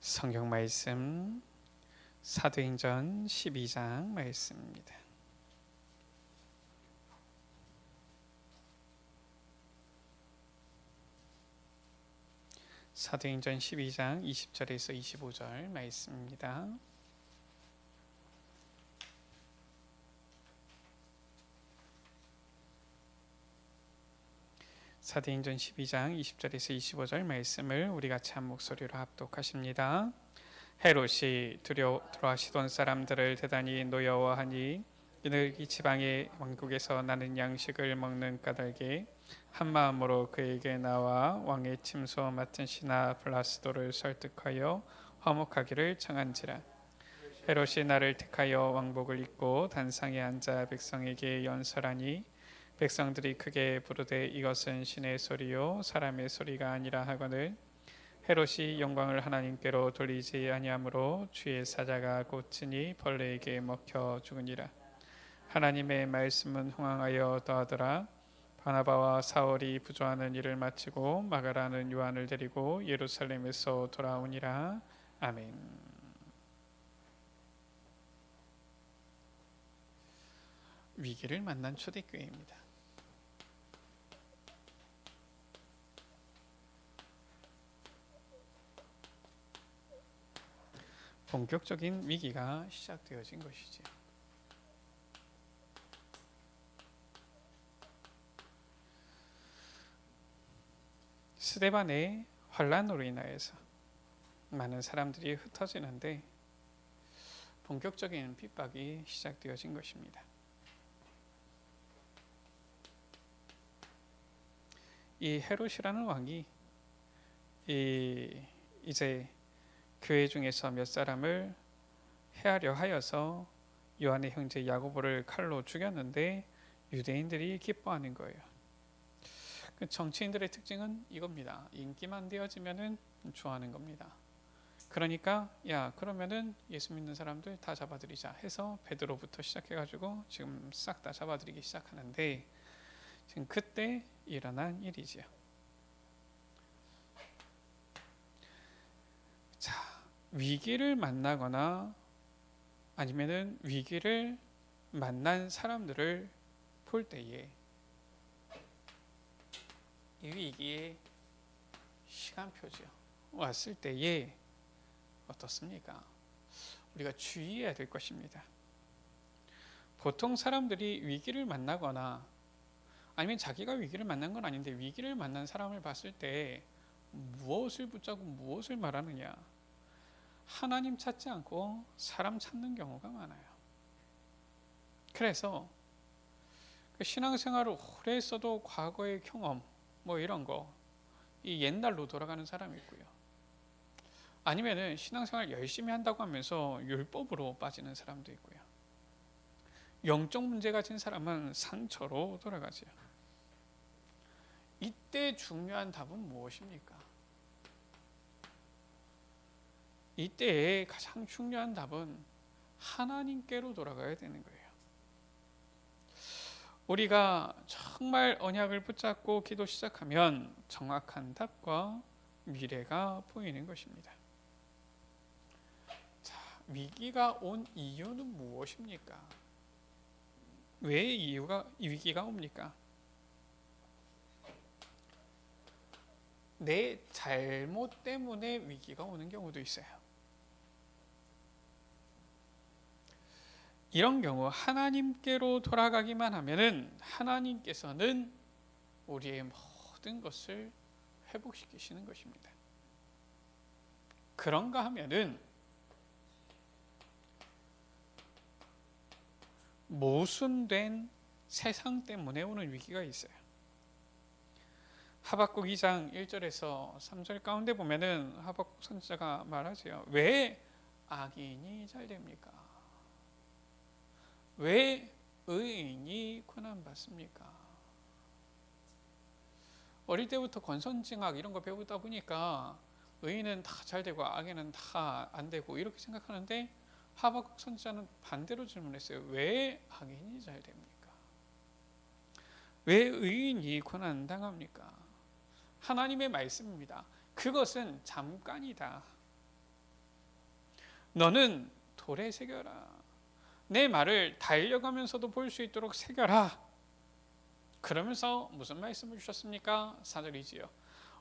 성경 말씀 사도행전 12장 말씀입니다. 사도행전 12장 20절에서 25절 말씀입니다. 사도행전 12장 20절에서 25절 말씀을 우리 같이 한 목소리로 합독하십니다. 헤롯이 두려워하시던 시돈 사람들을 대단히 노여워하니 이들 이 지방의 왕국에서 나는 양식을 먹는 까닭에 한 마음으로 그에게 나와 왕의 침소 맡은 시나 블라스도를 설득하여 화목하기를 청한지라. 헤롯이 나를 택하여 왕복을 입고 단상에 앉아 백성에게 연설하니 백성들이 크게 부르되 이것은 신의 소리요 사람의 소리가 아니라 하거늘 헤롯이 영광을 하나님께로 돌리지 아니하므로 주의 사자가 고치니 벌레에게 먹혀 죽으니라. 하나님의 말씀은 흥황하여 더하더라. 바나바와 사울이 부조하는 일을 마치고 마가라는 요한을 데리고 예루살렘에서 돌아오니라. 아멘. 위기를 만난 초대교회입니다. 본격적인 위기가 시작되어진 것이지요. 스데반의 환란으로 인하여서 많은 사람들이 흩어지는데 본격적인 핍박이 시작되어진 것입니다. 이 헤롯이라는 왕이 이제 교회 중에서 몇 사람을 해하려 하여서 요한의 형제 야고보를 칼로 죽였는데 유대인들이 기뻐하는 거예요. 정치인들의 특징은 이겁니다. 인기만 되어지면은 좋아하는 겁니다. 그러니까 그러면은 예수 믿는 사람들 다 잡아들이자 해서 베드로부터 시작해가지고 지금 싹 다 잡아들이기 시작하는데 지금 그때 일어난 일이지요. 위기를 만나거나 아니면은 위기를 만난 사람들을 볼 때에 이 위기의 시간표죠. 왔을 때에 어떻습니까? 우리가 주의해야 될 것입니다. 보통 사람들이 위기를 만나거나 아니면 자기가 위기를 만난 건 아닌데 위기를 만난 사람을 봤을 때 무엇을 붙잡고 무엇을 말하느냐? 하나님 찾지 않고 사람 찾는 경우가 많아요. 그래서 신앙생활을 오래 했어도 과거의 경험 이런 거 이 옛날로 돌아가는 사람이 있고요. 아니면은 신앙생활 열심히 한다고 하면서 율법으로 빠지는 사람도 있고요. 영적 문제 가진 사람은 상처로 돌아가죠. 이때 중요한 답은 무엇입니까? 이때의 가장 중요한 답은 하나님께로 돌아가야 되는 거예요. 우리가 정말 언약을 붙잡고 기도 시작하면 정확한 답과 미래가 보이는 것입니다. 위기가 온 이유는 무엇입니까? 왜 이 위기가 옵니까? 내 잘못 때문에 위기가 오는 경우도 있어요. 이런 경우 하나님께로 돌아가기만 하면은 하나님께서는 우리의 모든 것을 회복시키시는 것입니다. 그런가 하면은 모순된 세상 때문에 오는 위기가 있어요. 하박국 2장 1절에서 3절 가운데 보면은 하박국 선지자가 말하지요. 왜 악인이 잘 됩니까? 왜 의인이 고난받습니까? 어릴 때부터 권선징악 이런 거 배우다 보니까 의인은 다 잘 되고 악인은 다 안 되고 이렇게 생각하는데 하박국 선지자는 반대로 질문했어요. 왜 악인이 잘 됩니까? 왜 의인이 고난당합니까? 하나님의 말씀입니다. 그것은 잠깐이다. 너는 돌에 새겨라. 내 말을 달려가면서도 볼 수 있도록 새겨라. 그러면서 무슨 말씀을 주셨습니까? 4절이지요.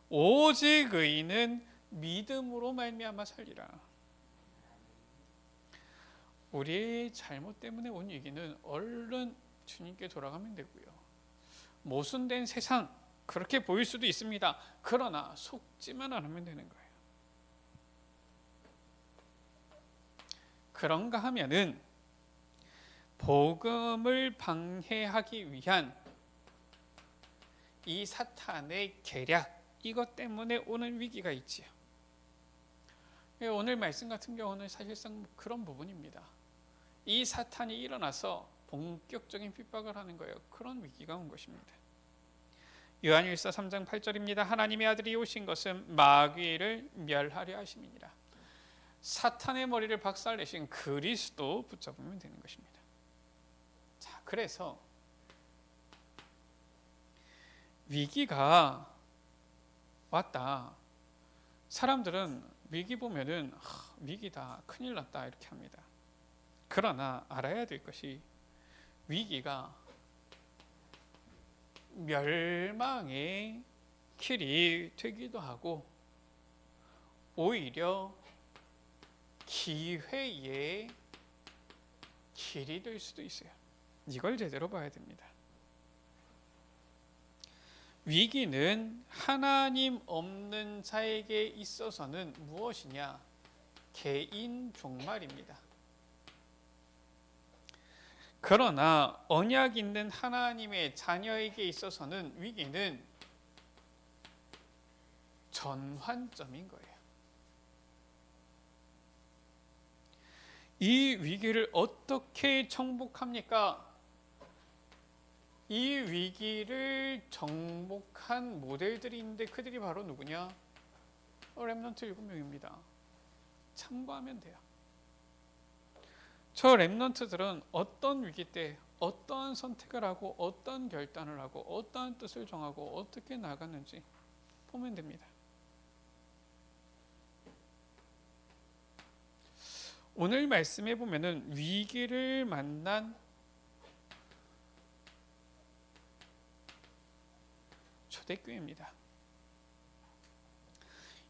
오직 의인은 믿음으로 말미암아 살리라. 우리의 잘못 때문에 온 위기는 얼른 주님께 돌아가면 되고요. 모순된 세상 그렇게 보일 수도 있습니다. 그러나 속지만 않으면 되는 거예요. 그런가 하면은 복음을 방해하기 위한 이 사탄의 계략, 이것 때문에 오는 위기가 있지요. 오늘 말씀 같은 경우는 사실상 그런 부분입니다. 이 사탄이 일어나서 본격적인 핍박을 하는 거예요. 그런 위기가 온 것입니다. 요한일서 3장 8절입니다. 하나님의 아들이 오신 것은 마귀를 멸하려 하심이니라. 사탄의 머리를 박살내신 그리스도 붙잡으면 되는 것입니다. 자, 그래서 위기가 왔다. 사람들은 위기 보면은 위기다, 큰일 났다 이렇게 합니다. 그러나 알아야 될 것이 위기가 멸망의 길이 되기도 하고 오히려 기회의 길이 될 수도 있어요. 이걸 제대로 봐야 됩니다. 위기는 하나님 없는 자에게 있어서는 무엇이냐? 개인 종말입니다. 그러나 언약 있는 하나님의 자녀에게 있어서는 위기는 전환점인 거예요. 이 위기를 어떻게 정복합니까? 이 위기를 정복한 모델들이 있는데 그들이 바로 누구냐? 렘넌트 7명입니다. 참고하면 돼요. 저 렘넌트들은 어떤 위기 때 어떠한 선택을 하고 어떤 결단을 하고 어떠한 뜻을 정하고 어떻게 나갔는지 보면 됩니다. 오늘 말씀해 보면은 위기를 만난 초대교회입니다.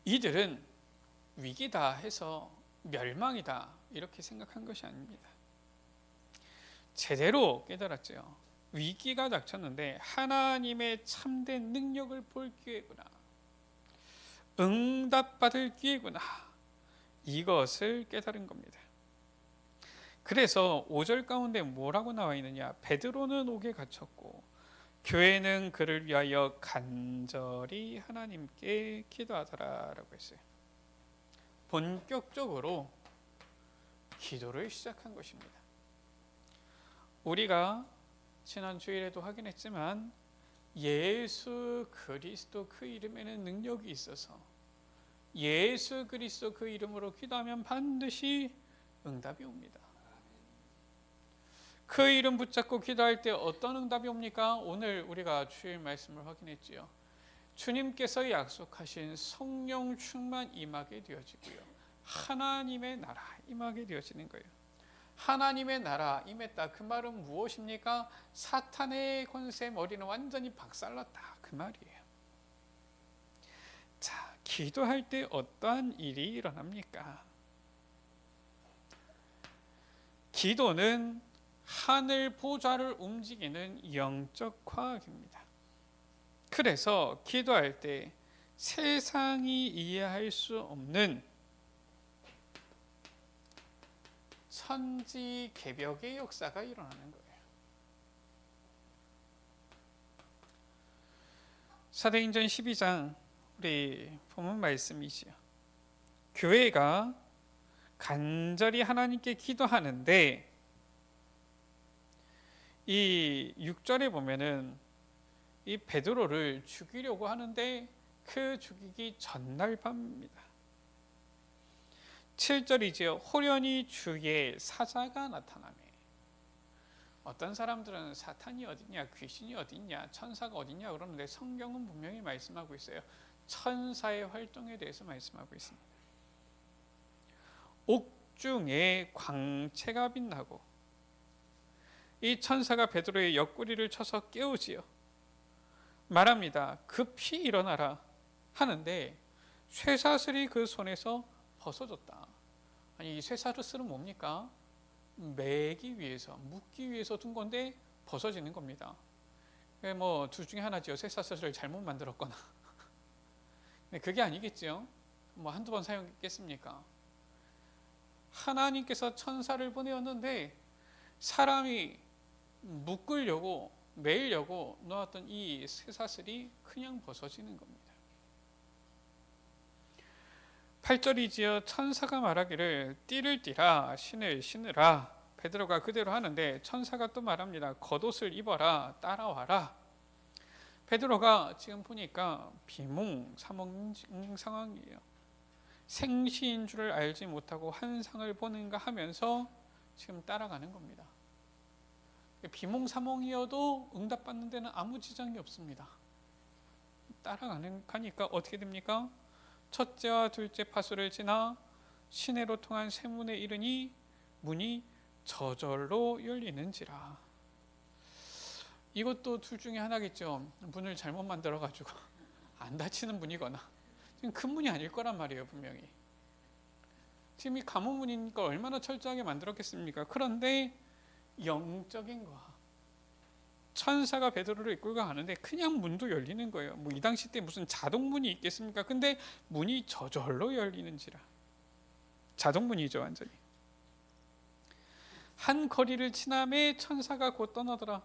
이들은 위기다 해서 멸망이다 이렇게 생각한 것이 아닙니다. 제대로 깨달았죠. 위기가 닥쳤는데 하나님의 참된 능력을 볼 기회구나. 응답받을 기회구나. 이것을 깨달은 겁니다. 그래서 5절 가운데 뭐라고 나와 있느냐? 베드로는 옥에 갇혔고 교회는 그를 위하여 간절히 하나님께 기도하더라라고 했어요. 본격적으로 기도를 시작한 것입니다. 우리가 지난 주일에도 확인했지만 예수 그리스도 그 이름에는 능력이 있어서 예수 그리스도 그 이름으로 기도하면 반드시 응답이 옵니다. 그 이름 붙잡고 기도할 때 어떤 응답이 옵니까? 오늘 우리가 주일 말씀을 확인했지요. 주님께서 약속하신 성령 충만 임하게 되어지고요. 하나님의 나라 임하게 되어지는 거예요. 하나님의 나라 임했다. 그 말은 무엇입니까? 사탄의 권세 머리는 완전히 박살났다. 그 말이에요. 자, 기도할 때 어떠한 일이 일어납니까? 기도는 하늘 보좌를 움직이는 영적 과학입니다. 그래서 기도할 때 세상이 이해할 수 없는 천지개벽의 역사가 일어나는 거예요. 사도행전 12장 우리 본문 말씀이지요. 교회가 간절히 하나님께 기도하는데 이 6절에 보면은 이 베드로를 죽이려고 하는데 그 죽이기 전날 밤입니다. 7절이지요. 호련히 주의 사자가 나타나매. 어떤 사람들은 사탄이 어딨냐, 귀신이 어딨냐, 천사가 어딨냐 그러는데 성경은 분명히 말씀하고 있어요. 천사의 활동에 대해서 말씀하고 있습니다. 중에 광채가 빛나고 이 천사가 베드로의 옆구리를 쳐서 깨우지요. 말합니다. 급히 일어나라 하는데 쇠사슬이 그 손에서 벗어졌다. 아니, 이 쇠사슬은 뭡니까? 매기 위해서, 묶기 위해서 둔 건데 벗어지는 겁니다. 뭐 둘 중에 하나죠. 쇠사슬을 잘못 만들었거나. 그게 아니겠죠. 뭐 한두 번 사용했겠습니까? 하나님께서 천사를 보내었는데 사람이 묶으려고 매려고 놓았던 이 쇠사슬이 그냥 벗어지는 겁니다. 8절이지요. 천사가 말하기를 띠를 띠라 신을 신으라. 베드로가 그대로 하는데 천사가 또 말합니다. 겉옷을 입어라 따라와라. 베드로가 지금 보니까 비몽사몽 상황이에요. 생시인 줄을 알지 못하고 환상을 보는가 하면서 지금 따라가는 겁니다. 비몽사몽이어도 응답받는 데는 아무 지장이 없습니다. 가니까 어떻게 됩니까? 첫째와 둘째 파수를 지나 시내로 통한 세문에 이르니 문이 저절로 열리는지라. 이것도 둘 중에 하나겠죠. 문을 잘못 만들어가지고 안 닫히는 문이거나 지금 큰 문이 아닐 거란 말이에요. 분명히 지금 이 가문문이니까 얼마나 철저하게 만들었겠습니까? 그런데 영적인 거, 천사가 베드로를 이끌고 가는데 그냥 문도 열리는 거예요. 뭐 이 당시 때 무슨 자동문이 있겠습니까? 근데 문이 저절로 열리는지라. 자동문이죠, 완전히. 한 거리를 지남에 천사가 곧 떠나더라.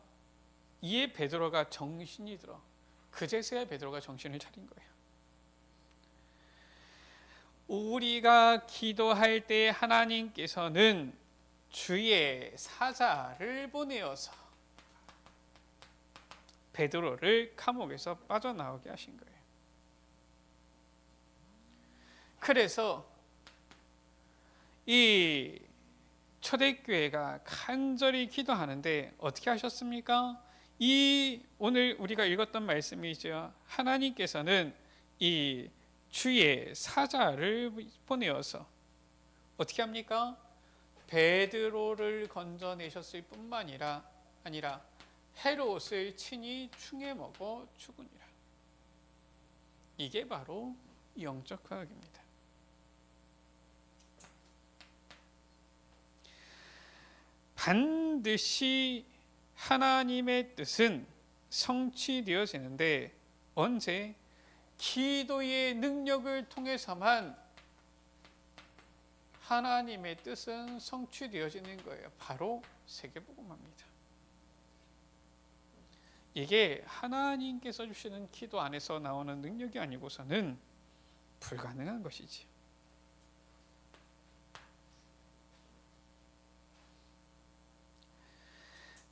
이에 베드로가 정신이 들어. 그제서야 베드로가 정신을 차린 거예요. 우리가 기도할 때 하나님께서는 주의 사자를 보내어서 베드로를 감옥에서 빠져나오게 하신 거예요. 그래서 이 초대교회가 간절히 기도하는데 어떻게 하셨습니까? 이 오늘 우리가 읽었던 말씀이죠. 하나님께서는 이 주의 사자를 보내어서 어떻게 합니까? 베드로를 건져내셨을 뿐만 아니라 헤롯을 친히 충해 먹어 죽으니라. 이게 바로 영적科学입니다. 반드시 하나님의 뜻은 성취되어지는데 언제? 기도의 능력을 통해서만 하나님의 뜻은 성취되어지는 거예요. 바로 세계복음화입니다. 이게 하나님께서 주시는 기도 안에서 나오는 능력이 아니고서는 불가능한 것이지요.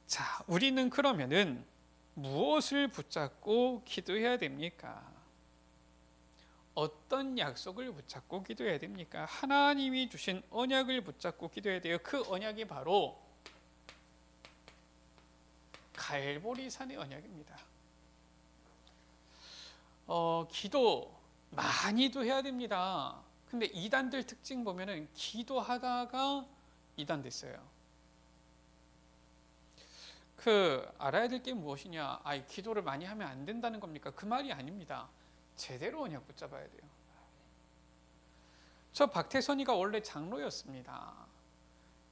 자, 우리는 그러면은 무엇을 붙잡고 기도해야 됩니까? 어떤 약속을 붙잡고 기도해야 됩니까? 하나님이 주신 언약을 붙잡고 기도해야 돼요. 그 언약이 바로 갈보리산의 언약입니다. 기도 많이도 해야 됩니다. 근데 이단들 특징 보면은 기도하다가 이단됐어요. 알아야 될 게 무엇이냐? 기도를 많이 하면 안 된다는 겁니까? 그 말이 아닙니다. 제대로 언약 붙잡아야 돼요. 저 박태선이가 원래 장로였습니다.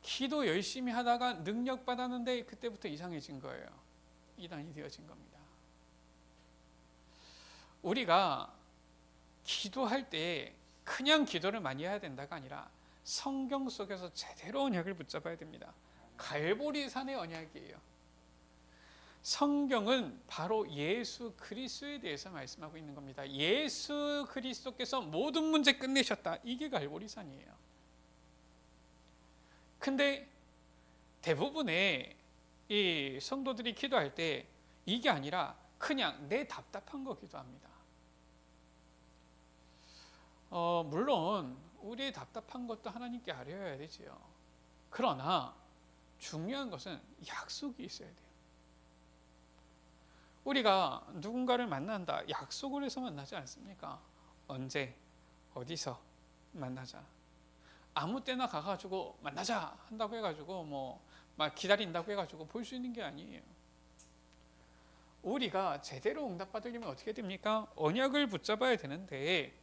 기도 열심히 하다가 능력 받았는데 그때부터 이상해진 거예요. 이단이 되어진 겁니다. 우리가 기도할 때 그냥 기도를 많이 해야 된다가 아니라 성경 속에서 제대로 언약을 붙잡아야 됩니다. 갈보리산의 언약이에요. 성경은 바로 예수 그리스도에 대해서 말씀하고 있는 겁니다. 예수 그리스도께서 모든 문제 끝내셨다. 이게 갈보리산이에요. 근데 대부분의 이 성도들이 기도할 때 이게 아니라 그냥 내 답답한 거 기도합니다. 물론 우리의 답답한 것도 하나님께 아뢰어야 되지요. 그러나 중요한 것은 약속이 있어야 돼요. 우리가 누군가를 만난다, 약속을 해서 만나지 않습니까? 언제, 어디서 만나자. 아무 때나 가가지고 만나자 한다고 해가지고 뭐 막 기다린다고 해가지고 볼 수 있는 게 아니에요. 우리가 제대로 응답받으려면 어떻게 됩니까? 언약을 붙잡아야 되는데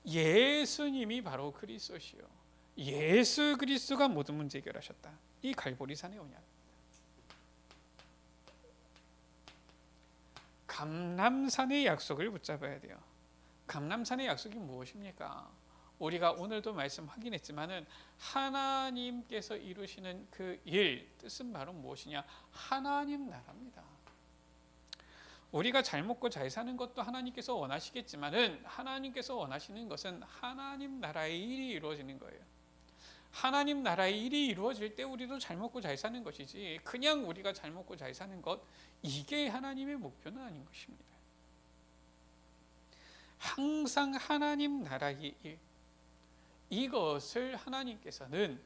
예수님이 바로 그리스도시요, 예수 그리스도가 모든 문제 해결하셨다. 이 갈보리산의 언약, 감람산의 약속을 붙잡아야 돼요. 감람산의 약속이 무엇입니까? 우리가 오늘도 말씀 확인했지만은 하나님께서 이루시는 그 일, 뜻은 바로 무엇이냐? 하나님 나라입니다. 우리가 잘 먹고 잘 사는 것도 하나님께서 원하시겠지만은 하나님께서 원하시는 것은 하나님 나라의 일이 이루어지는 거예요. 하나님 나라의 일이 이루어질 때 우리도 잘 먹고 잘 사는 것이지, 그냥 우리가 잘 먹고 잘 사는 것, 이게 하나님의 목표는 아닌 것입니다. 항상 하나님 나라의 일, 이것을 하나님께서는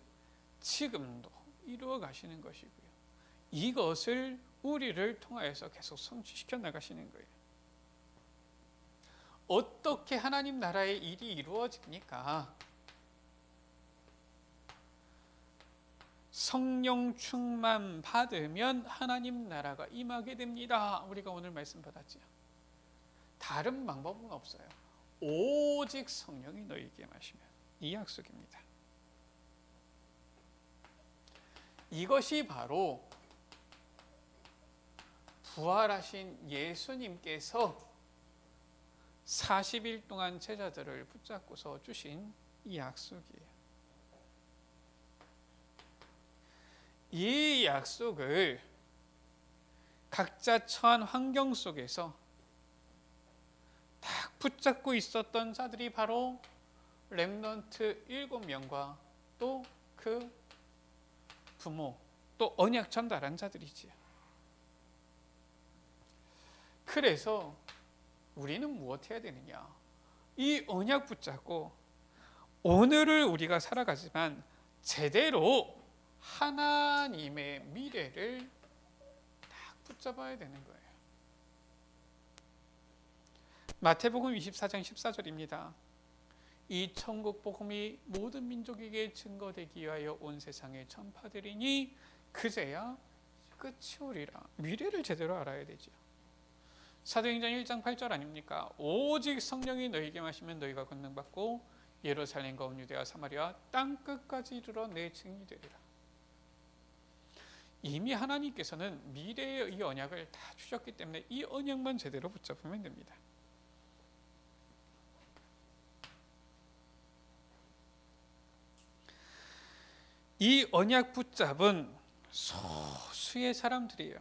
지금도 이루어 가시는 것이고요, 이것을 우리를 통하여서 계속 성취시켜 나가시는 거예요. 어떻게 하나님 나라의 일이 이루어집니까? 성령 충만 받으면 하나님 나라가 임하게 됩니다. 우리가 오늘 말씀 받았죠. 다른 방법은 없어요. 오직 성령이 너희에게 임하시면, 이 약속입니다. 이것이 바로 부활하신 예수님께서 40일 동안 제자들을 붙잡고서 주신 이 약속이에요. 이 약속을 각자 처한 환경 속에서 딱 붙잡고 있었던 자들이 바로 렘넌트 7명과 또 그 부모, 또 언약 전달한 자들이지요. 그래서 우리는 무엇 해야 되느냐? 이 언약 붙잡고 오늘을 우리가 살아가지만 제대로 하나님의 미래를 딱 붙잡아야 되는 거예요. 마태복음 24장 14절입니다. 이 천국 복음이 모든 민족에게 증거되기 위하여 온 세상에 전파되리니 그제야 끝이 오리라. 미래를 제대로 알아야 되죠. 사도행전 1장 8절 아닙니까? 오직 성령이 너희에게 마시면 너희가 권능받고 예루살렘과 온 유대와 사마리아 땅끝까지 이르러 내 증인이 되리라. 이미 하나님께서는 미래의 이 언약을 다 주셨기 때문에 이 언약만 제대로 붙잡으면 됩니다. 이 언약 붙잡은 소수의 사람들이에요.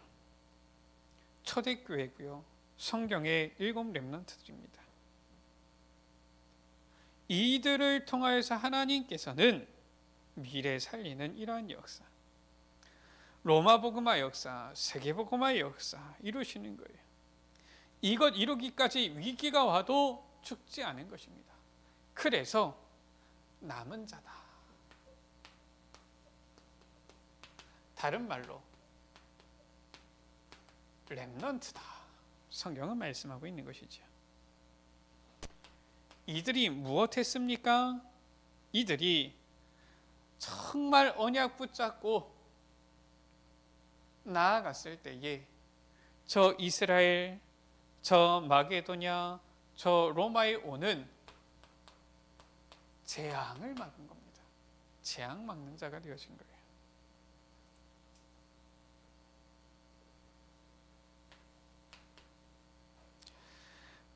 초대교회고요, 성경의 7 렘넌트들입니다. 이들을 통하여서 하나님께서는 미래 살리는 이러한 역사, 로마복음화 역사, 세계복음화 역사 이루시는 거예요. 이것 이루기까지 위기가 와도 죽지 않은 것입니다. 그래서 남은 자다. 다른 말로 렘넌트다. 성경은 말씀하고 있는 것이죠. 이들이 무엇했습니까? 이들이 정말 언약 붙잡고 나아갔을 때에 저 이스라엘, 저 마게도냐, 저 로마에 오는 재앙을 막은 겁니다. 재앙 막는 자가 되어진 거예요.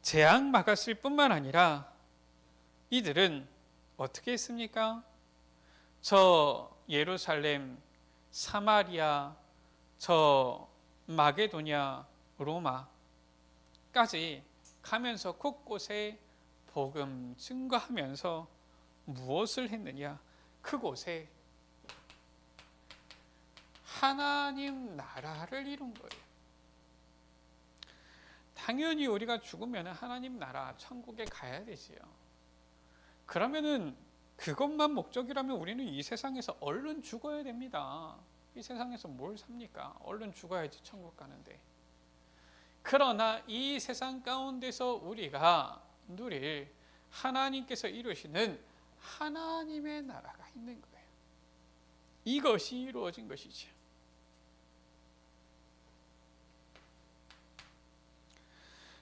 재앙 막았을 뿐만 아니라 이들은 어떻게 했습니까? 저 예루살렘, 사마리아, 저 마게도냐, 로마까지 가면서 곳곳에 복음 증거하면서 무엇을 했느냐? 그곳에 하나님 나라를 이룬 거예요. 당연히 우리가 죽으면 하나님 나라 천국에 가야 되지요. 그러면은 그것만 목적이라면 우리는 이 세상에서 얼른 죽어야 됩니다. 이 세상에서 뭘 삽니까? 얼른 죽어야지 천국 가는데. 그러나 이 세상 가운데서 우리가 누릴 하나님께서 이루시는 하나님의 나라가 있는 거예요. 이것이 이루어진 것이죠.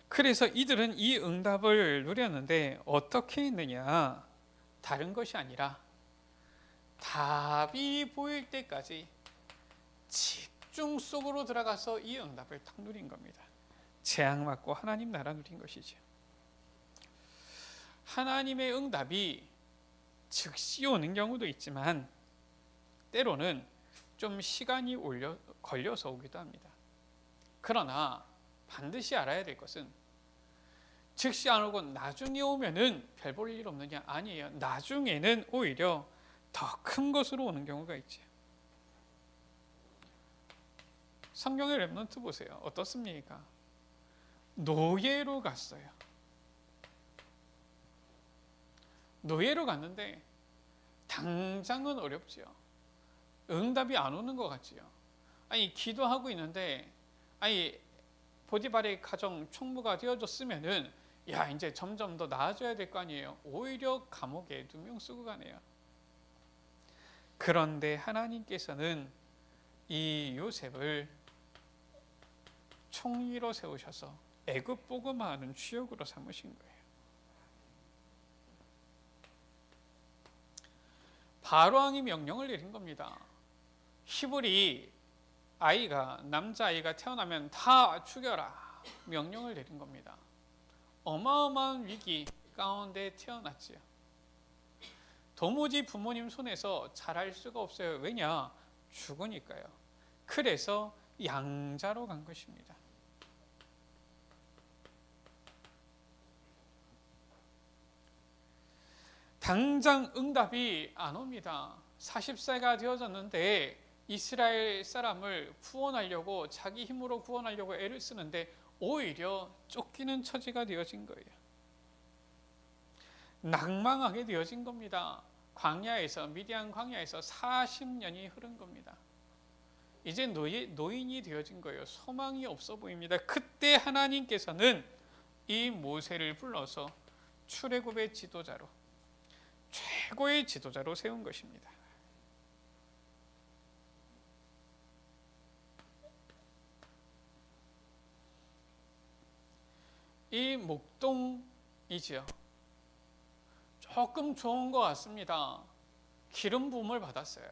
그래서 이들은 이 응답을 누렸는데 어떻게 했느냐? 다른 것이 아니라 답이 보일 때까지 집중 속으로 들어가서 이 응답을 딱 누린 겁니다. 재앙 맞고 하나님 나라 누린 것이죠. 하나님의 응답이 즉시 오는 경우도 있지만 때로는 좀 시간이 걸려서 오기도 합니다. 그러나 반드시 알아야 될 것은 즉시 안 오고 나중에 오면은 별 볼 일 없느냐? 아니에요. 나중에는 오히려 더 큰 것으로 오는 경우가 있죠. 성경의 렘넌트 보세요. 어떻습니까? 노예로 갔어요. 노예로 갔는데 당장은 어렵지요. 응답이 안 오는 것 같지요. 아니 기도하고 있는데 아니 보디발의 가정 총무가 되어줬으면은 야 이제 점점 더 나아져야 될 거 아니에요. 오히려 감옥에 2명 쓰고 가네요. 그런데 하나님께서는 이 요셉을 총리로 세우셔서 애굽 복음화하는 주역으로 삼으신 거예요. 바로 왕이 명령을 내린 겁니다. 히브리 아이가 남자아이가 태어나면 다 죽여라 명령을 내린 겁니다. 어마어마한 위기 가운데 태어났지요. 도무지 부모님 손에서 자랄 수가 없어요. 왜냐? 죽으니까요. 그래서 양자로 간 것입니다. 당장 응답이 안 옵니다. 40세가 되어졌는데 이스라엘 사람을 구원하려고 자기 힘으로 구원하려고 애를 쓰는데 오히려 쫓기는 처지가 되어진 거예요. 낭망하게 되어진 겁니다. 광야에서 미디안 광야에서 40년이 흐른 겁니다. 이제 노인이 되어진 거예요. 소망이 없어 보입니다. 그때 하나님께서는 이 모세를 불러서 출애굽의 지도자로 최고의 지도자로 세운 것입니다. 이 목동이지요. 조금 좋은 것 같습니다. 기름 부음을 받았어요.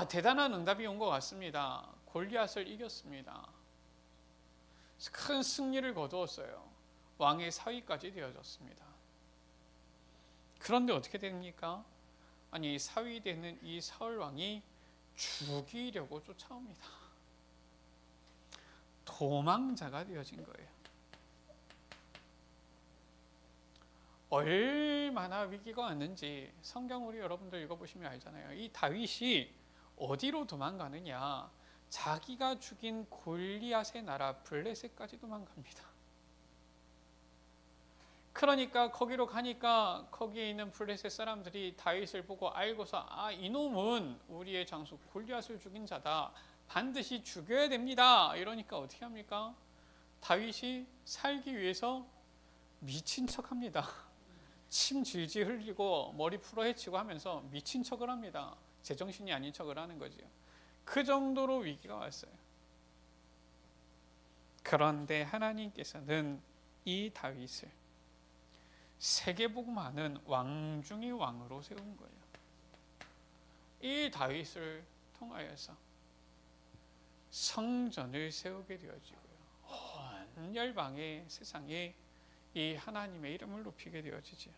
대단한 응답이 온 것 같습니다. 골리앗을 이겼습니다. 큰 승리를 거두었어요. 왕의 사위까지 되어졌습니다. 그런데 어떻게 됩니까? 아니 사위 되는 이 사울 왕이 죽이려고 쫓아옵니다. 도망자가 되어진 거예요. 얼마나 위기가 왔는지 성경 우리 여러분들 읽어보시면 알잖아요. 이 다윗이 어디로 도망가느냐? 자기가 죽인 골리앗의 나라 블레셋까지 도망갑니다. 그러니까 거기로 가니까 거기에 있는 블레셋 사람들이 다윗을 보고 알고서 이놈은 우리의 장수 골리앗을 죽인 자다. 반드시 죽여야 됩니다. 이러니까 어떻게 합니까? 다윗이 살기 위해서 미친 척합니다. 침 질질 흘리고 머리 풀어 헤치고 하면서 미친 척을 합니다. 제정신이 아닌 척을 하는 거죠. 그 정도로 위기가 왔어요. 그런데 하나님께서는 이 다윗을 세계복음하는 왕 중의 왕으로 세운 거예요. 이 다윗을 통하여서 성전을 세우게 되어지고요. 온 열방의 세상에 이 하나님의 이름을 높이게 되어지죠.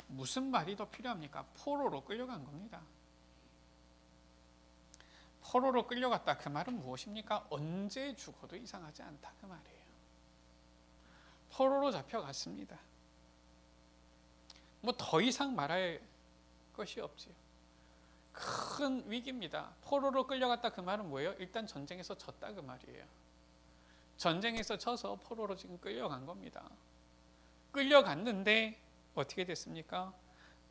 무슨 말이 더 필요합니까? 포로로 끌려간 겁니다. 포로로 끌려갔다 그 말은 무엇입니까? 언제 죽어도 이상하지 않다 그 말이에요. 포로로 잡혀갔습니다. 뭐 더 이상 말할 것이 없지요. 큰 위기입니다. 포로로 끌려갔다 그 말은 뭐예요? 일단 전쟁에서 졌다 그 말이에요. 전쟁에서 져서 포로로 지금 끌려간 겁니다. 끌려갔는데 어떻게 됐습니까?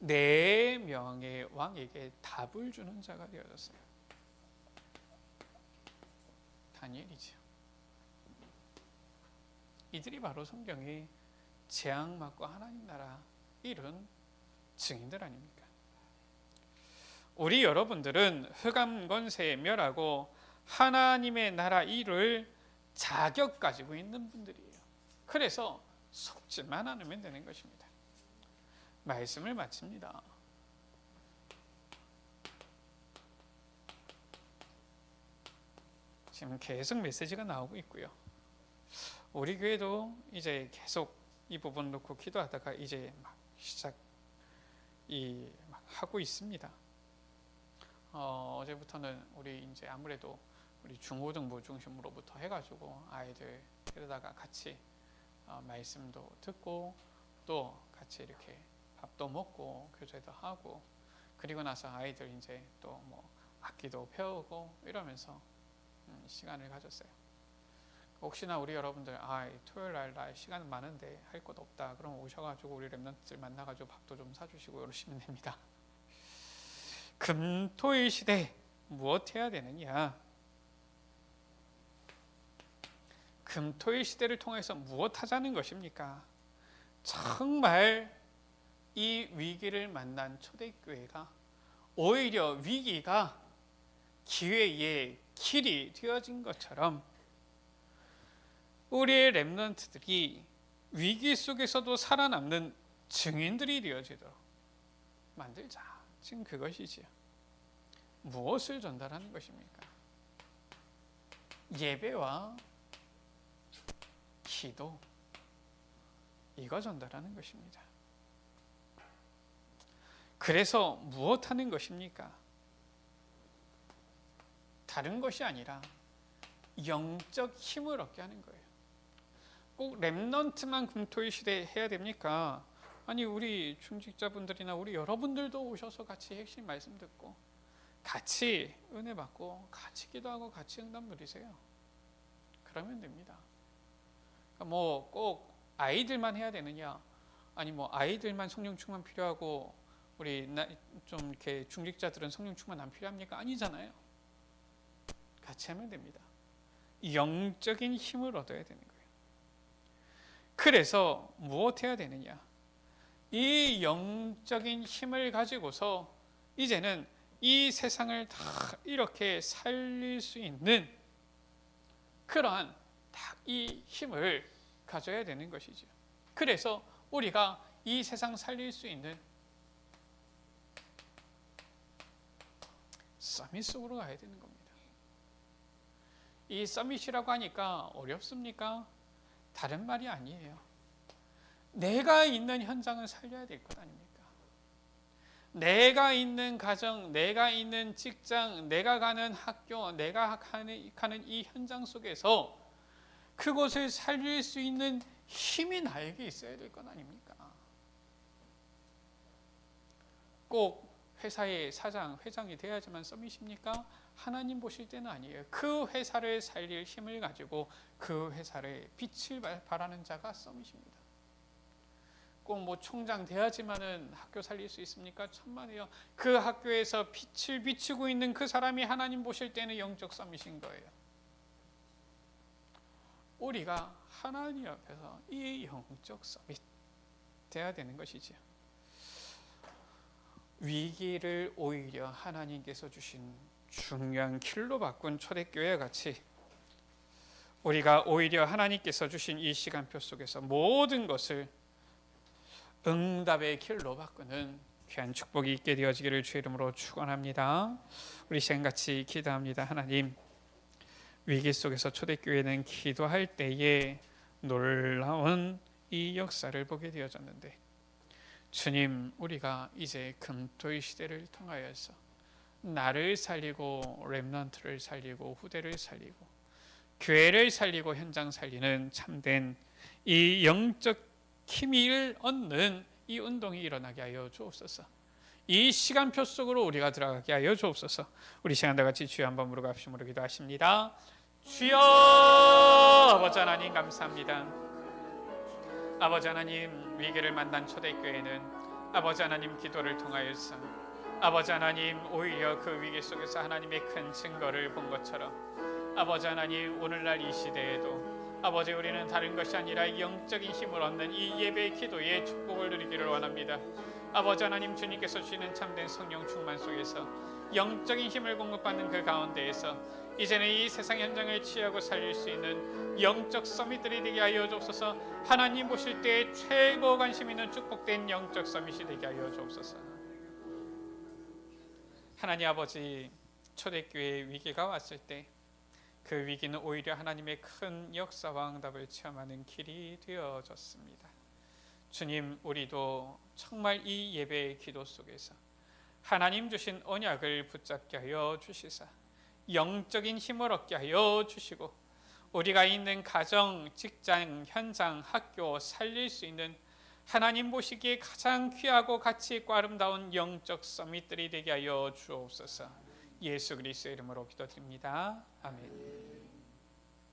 4명의 왕에게 답을 주는 자가 되어졌어요. 다니엘이죠. 이들이 바로 성경의 재앙 맞고 하나님 나라 이룬 증인들 아닙니까? 우리 여러분들은 흑암 권세에 멸하고 하나님의 나라 이룰 자격 가지고 있는 분들이에요. 그래서 속지만 않으면 되는 것입니다. 말씀을 마칩니다. 지금 계속 메시지가 나오고 있고요. 우리 교회도 이제 계속 이 부분 놓고 기도하다가 이제 막 막 하고 있습니다. 어제부터는 우리 이제 아무래도 우리 중고등부 중심으로부터 해가지고 아이들 데려다가 같이 말씀도 듣고 또 같이 이렇게 밥도 먹고 교제도 하고 그리고 나서 아이들 이제 또 뭐 악기도 배우고 이러면서 시간을 가졌어요. 혹시나 우리 여러분들 토요일 날 시간 많은데 할 것 없다 그럼 오셔가지고 우리 렘넌트들 만나가지고 밥도 좀 사주시고 이러시면 됩니다. 금토일 시대 무엇 해야 되느냐? 금토일 시대를 통해서 무엇 하자는 것입니까? 정말 이 위기를 만난 초대교회가 오히려 위기가 기회의 길이 되어진 것처럼 우리의 렘넌트들이 위기 속에서도 살아남는 증인들이 되어지도록 만들자. 지금 그것이지요. 무엇을 전달하는 것입니까? 예배와 기도, 이거 전달하는 것입니다. 그래서 무엇 하는 것입니까? 다른 것이 아니라 영적 힘을 얻게 하는 거예요. 꼭 렘넌트만 금토일 시대에 해야 됩니까? 아니 우리 중직자분들이나 우리 여러분들도 오셔서 같이 핵심 말씀 듣고 같이 은혜 받고 같이 기도하고 같이 응답 누리세요. 그러면 됩니다. 그러니까 뭐 꼭 아이들만 해야 되느냐? 아니 뭐 아이들만 성령 충만 필요하고 우리 좀 이렇게 중직자들은 성령 충만 안 필요합니까? 아니잖아요. 같이 하면 됩니다. 영적인 힘을 얻어야 되는 거예요. 그래서 무엇 해야 되느냐? 이 영적인 힘을 가지고서 이제는 이 세상을 다 이렇게 살릴 수 있는 그러한 딱 이 힘을 가져야 되는 것이죠. 그래서 우리가 이 세상 살릴 수 있는 서밋 속으로 가야 되는 겁니다. 이 서밋이라고 하니까 어렵습니까? 다른 말이 아니에요. 내가 있는 현장을 살려야 될 것 아닙니까? 내가 있는 가정, 내가 있는 직장, 내가 가는 학교, 내가 가는 이 현장 속에서 그것을 살릴 수 있는 힘이 나에게 있어야 될 것 아닙니까? 꼭 회사의 사장, 회장이 돼야지만 서밋입니까? 하나님 보실 때는 아니에요. 그 회사를 살릴 힘을 가지고 그 회사를 빛을 발하는 자가 서밋입니다. 꼭 뭐 총장 돼야지만은 학교 살릴 수 있습니까? 천만에요. 그 학교에서 빛을 비추고 있는 그 사람이 하나님 보실 때는 영적 서밋인 거예요. 우리가 하나님 앞에서 이 영적 서밋 돼야 되는 것이지요. 위기를 오히려 하나님께서 주신 중요한 길로 바꾼 초대교회와 같이 우리가 오히려 하나님께서 주신 이 시간표 속에서 모든 것을 응답의 길로 바꾸는 귀한 축복이 있게 되어지기를 주의 이름으로 축원합니다. 우리 시간 같이 기도합니다. 하나님, 위기 속에서 초대교회는 기도할 때에 놀라운 이 역사를 보게 되어졌는데 주님, 우리가 이제 금토의 시대를 통하여서 나를 살리고 렘넌트를 살리고 후대를 살리고 교회를 살리고 현장 살리는 참된 이 영적 힘을 얻는 이 운동이 일어나게 하여 주옵소서. 이 시간표 속으로 우리가 들어가게 하여 주옵소서. 우리 시간 다 같이 주여 한번 무릎 꿇으시므로 기도하십니다. 주여, 아버지 하나님 감사합니다. 아버지 하나님, 위기를 만난 초대교회는 아버지 하나님 기도를 통하여서 아버지 하나님 오히려 그 위기 속에서 하나님의 큰 증거를 본 것처럼 아버지 하나님 오늘날 이 시대에도 아버지, 우리는 다른 것이 아니라 영적인 힘을 얻는 이 예배의 기도의 축복을 누리기를 원합니다. 아버지 하나님, 주님께서 주시는 참된 성령 충만 속에서 영적인 힘을 공급받는 그 가운데에서 이제는 이 세상 현장을 취하고 살릴 수 있는 영적 서밋들이 되게 하여 주옵소서. 하나님 보실 때 최고 관심 있는 축복된 영적 서밋이 되게 하여 주옵소서. 하나님 아버지, 초대교회의 위기가 왔을 때 그 위기는 오히려 하나님의 큰 역사와 응답을 체험하는 길이 되어졌습니다. 주님, 우리도 정말 이 예배의 기도 속에서 하나님 주신 언약을 붙잡게 하여 주시사 영적인 힘을 얻게 하여 주시고, 우리가 있는 가정, 직장, 현장, 학교 살릴 수 있는 하나님 보시기에 가장 귀하고 가치 있고 아름다운 영적 서밋들이 되게 하여 주옵소서. 예수 그리스도의 이름으로 기도드립니다. 아멘.